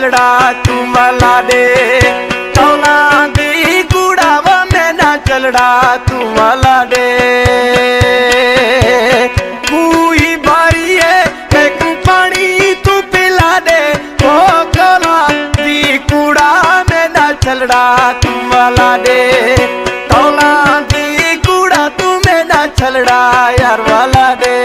चलड़ा तू वाला दे तौला दी कूड़ा व मैं ना चलड़ा तू वाला दे कोई बारी है मैं को पानी तू पिला दे ओ कौला दी कूड़ा मैं ना चलड़ा तू वाला दे तौला दी कूड़ा तू मैं ना चलड़ा यार वाला दे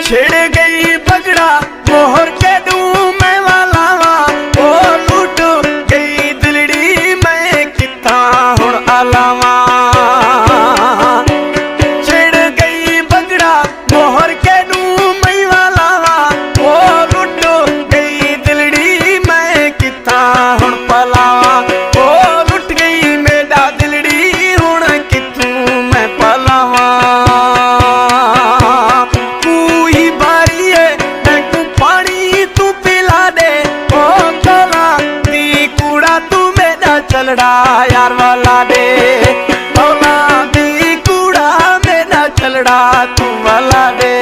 छिड़ गई बगड़ा मोहर के दू मैं वालावा ओ लूट गई दिलड़ी मैं कितना हुण अलावा छिड़ गई बगड़ा मोहर के दू मैं वालावा ओ लूट गई दिलड़ी मैं कितना हुण पलावा ओ लुट गई मेरा दिलड़ी हुण कितू मैं पलावा चलड़ा यार वाला दे तौला दी कूड़ा में ना चलड़ा तू वाला दे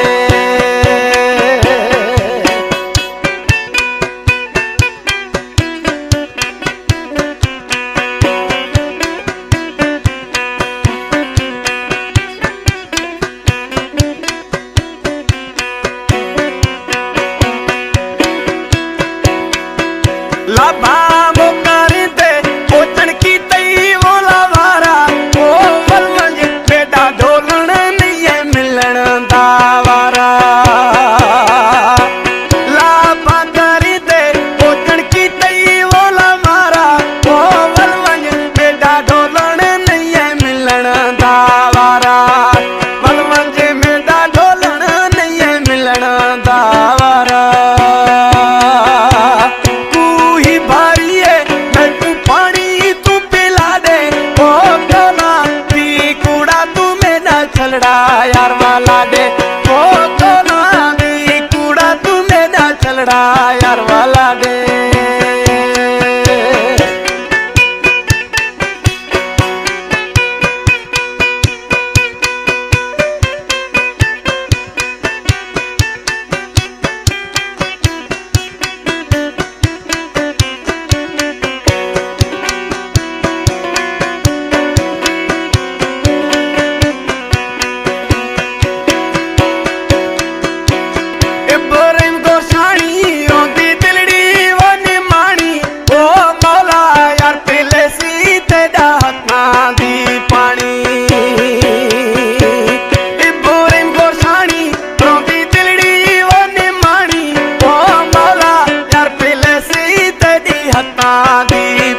लाभा चलड़ा यार वाला दे ओ कौला दी कूड़ा तू में ना चलड़ा यार वाला दे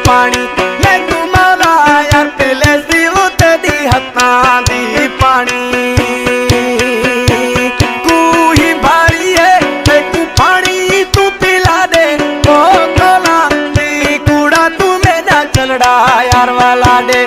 पानी मैं तुम्हारा यार पिले सी उतरी हत्ता दी पानी तू ही भारी है मैं तू पानी तू पिला दे ओ कौला दी कूड़ा तू में ना चलड़ा यार वाला दे